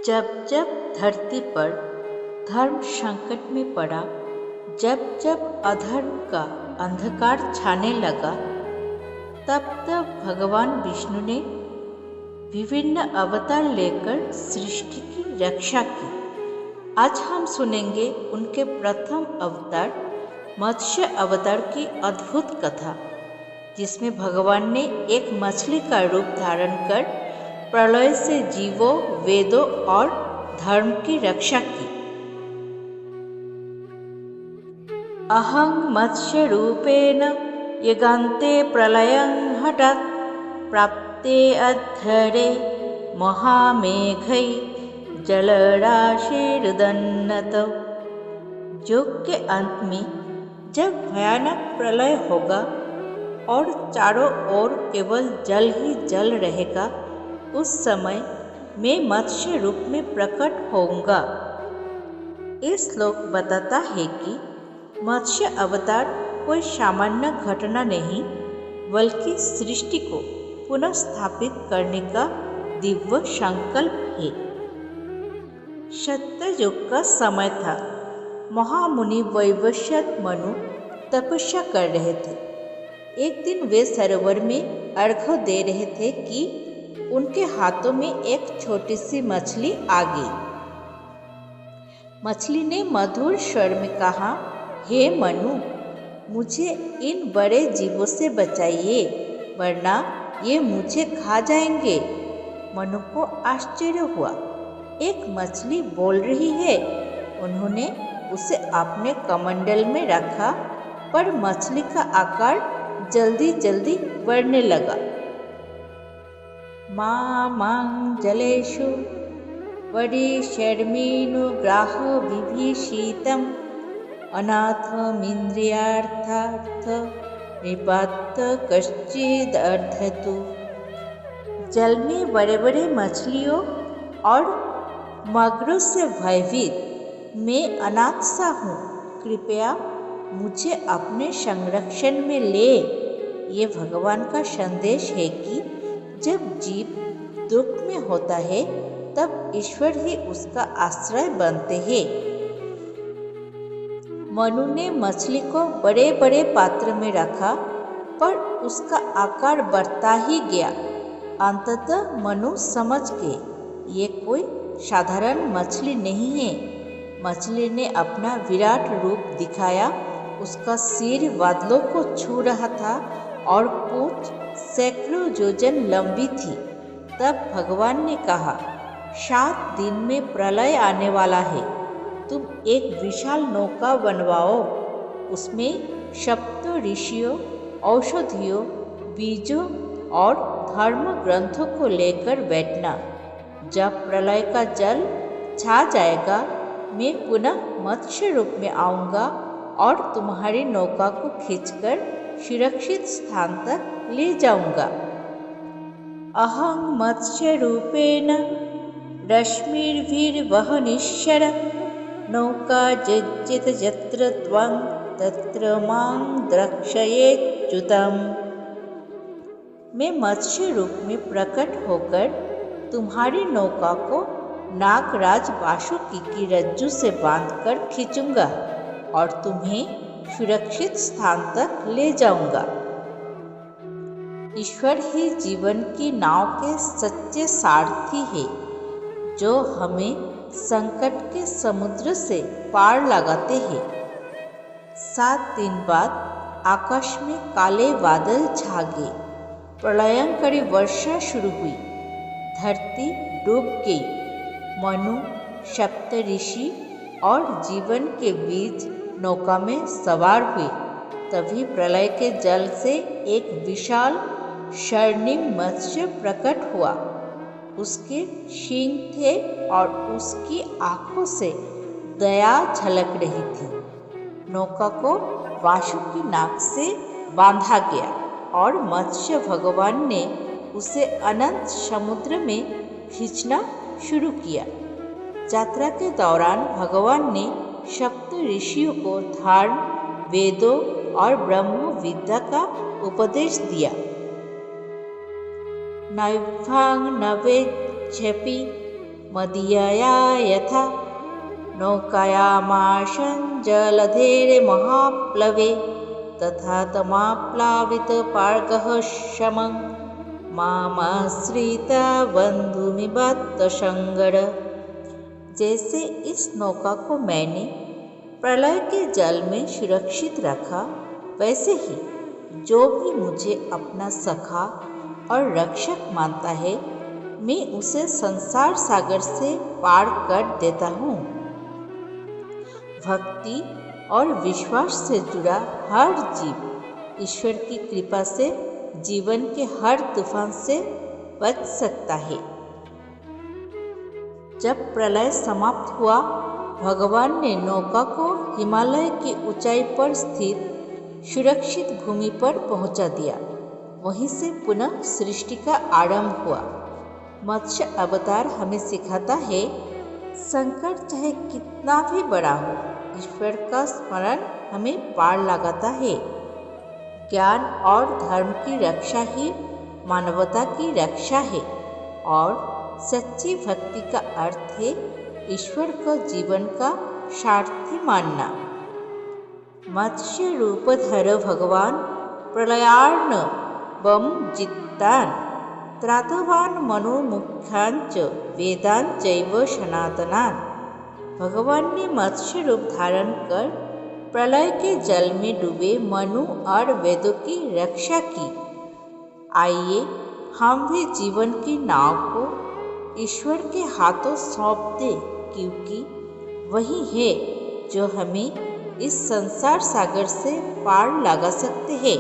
जब जब धरती पर धर्म संकट में पड़ा, जब जब अधर्म का अंधकार छाने लगा, तब तब भगवान विष्णु ने विभिन्न अवतार लेकर सृष्टि की रक्षा की। आज हम सुनेंगे उनके प्रथम अवतार मत्स्य अवतार की अद्भुत कथा, जिसमें भगवान ने एक मछली का रूप धारण कर प्रलय से जीवों, वेदों और धर्म की रक्षा की। अहं मत्स्य रूपेण यगान्ते प्रलयं हठात् प्राप्ते अद्धरे महामेघै जलराशिरुदन्नतौ। युग के अंत में जब भयानक प्रलय होगा और चारों ओर केवल जल ही जल रहेगा, उस समय मैं मत्स्य रूप में प्रकट होऊंगा। ये श्लोक बताता है कि मत्स्य अवतार कोई सामान्य घटना नहीं, बल्कि सृष्टि को पुनः स्थापित करने का दिव्य संकल्प है। सत्ययुग का समय था। महामुनि वैवस्वत मनु तपस्या कर रहे थे। एक दिन वे सरोवर में अर्घ्य दे रहे थे कि उनके हाथों में एक छोटी सी मछली आ गई। मछली ने मधुर स्वर में कहा, हे मनु, मुझे इन बड़े जीवों से बचाइए, वरना ये मुझे खा जाएंगे। मनु को आश्चर्य हुआ, एक मछली बोल रही है। उन्होंने उसे अपने कमंडल में रखा, पर मछली का आकार जल्दी जल्दी बढ़ने लगा। मां जलेषु परिशर्मिनुग्राह विभीषितम् अनाथमिन्द्रियार्थार्थ निपात कश्चिदर्थतु। जल में बड़े बड़े मछलियों और मगरों से भयभीत मैं अनाथ सा हूँ, कृपया मुझे अपने संरक्षण में ले। ये भगवान का संदेश है कि जब जीव दुख में होता है, तब ईश्वर ही उसका आश्रय बनते हैं। मनु ने मछली को बड़े बड़े पात्र में रखा, पर उसका आकार बढ़ता ही गया। अंततः मनु समझ गए, ये कोई साधारण मछली नहीं है। मछली ने अपना विराट रूप दिखाया। उसका सिर बादलों को छू रहा था और पूंछ सैकड़ों योजन लंबी थी। तब भगवान ने कहा, 7 दिन में प्रलय आने वाला है। तुम एक विशाल नौका बनवाओ, उसमें सप्त ऋषियों, औषधियों, बीजों और धर्म ग्रंथों को लेकर बैठना। जब प्रलय का जल छा जाएगा, मैं पुनः मत्स्य रूप में आऊँगा और तुम्हारी नौका को खींचकर सुरक्षित स्थान तक ले जाऊंगा। अहं मत्स्य रूपेण रश्मिर्भिर्वहनिश्चर नौका जज्जित यत्र त्वं तत्र मां द्रक्ष्येच्युतम्। मैं मत्स्य रूप में प्रकट होकर तुम्हारी नौका को नागराज वासुकी की रज्जू से बांधकर खींचूंगा और तुम्हें सुरक्षित स्थान तक ले जाऊंगा। ईश्वर ही जीवन की नाव के सच्चे सारथी है, जो हमें संकट के समुद्र से पार लगाते हैं। 7 दिन बाद आकाश में काले बादल छा गए। प्रलयंकारी वर्षा शुरू हुई। धरती डूब गई। मनु, सप्तऋषि और जीवन के बीज नौका में सवार हुए। तभी प्रलय के जल से एक विशाल स्वर्णिम मत्स्य प्रकट हुआ। उसके सींग थे और उसकी आंखों से दया झलक रही थी। नौका को वासुकी नाग से बांधा गया और मत्स्य भगवान ने उसे अनंत समुद्र में खींचना शुरू किया। यात्रा के दौरान भगवान ने सप्त ऋषियों को धर्म, वेदों और ब्रह्म विद्या का उपदेश दिया। नैवां नवेच्छपि मदीयया यथा नौकायामाशं जलधेर्महाप्लवे तथा तमाप्लावितपार्गः शमं मामाश्रिता बन्धुमिबत्तसंगड। जैसे इस नौका को मैंने प्रलय के जल में सुरक्षित रखा, वैसे ही जो भी मुझे अपना सखा और रक्षक मानता है, मैं उसे संसार सागर से पार कर देता हूँ। भक्ति और विश्वास से जुड़ा हर जीव ईश्वर की कृपा से जीवन के हर तूफान से बच सकता है। जब प्रलय समाप्त हुआ, भगवान ने नौका को हिमालय की ऊंचाई पर स्थित सुरक्षित भूमि पर पहुंचा दिया। वहीं से पुनः सृष्टि का आरंभ हुआ। मत्स्य अवतार हमें सिखाता है, संकट चाहे कितना भी बड़ा हो, ईश्वर का स्मरण हमें पार लगाता है। ज्ञान और धर्म की रक्षा ही मानवता की रक्षा है और सच्ची भक्ति का अर्थ है ईश्वर को जीवन का सारथी मानना। मत्स्य रूपधर भगवान प्रलयार्णवं जितान् त्रातवान् मनोमुख्याञ्च वेदांचैव सनातनान्। भगवान ने मत्स्य रूप धारण कर प्रलय के जल में डूबे मनु और वेदों की रक्षा की। आइए हम भी जीवन की नाव को ईश्वर के हाथों सौंप दें, क्योंकि वही है जो हमें इस संसार सागर से पार लगा सकते हैं।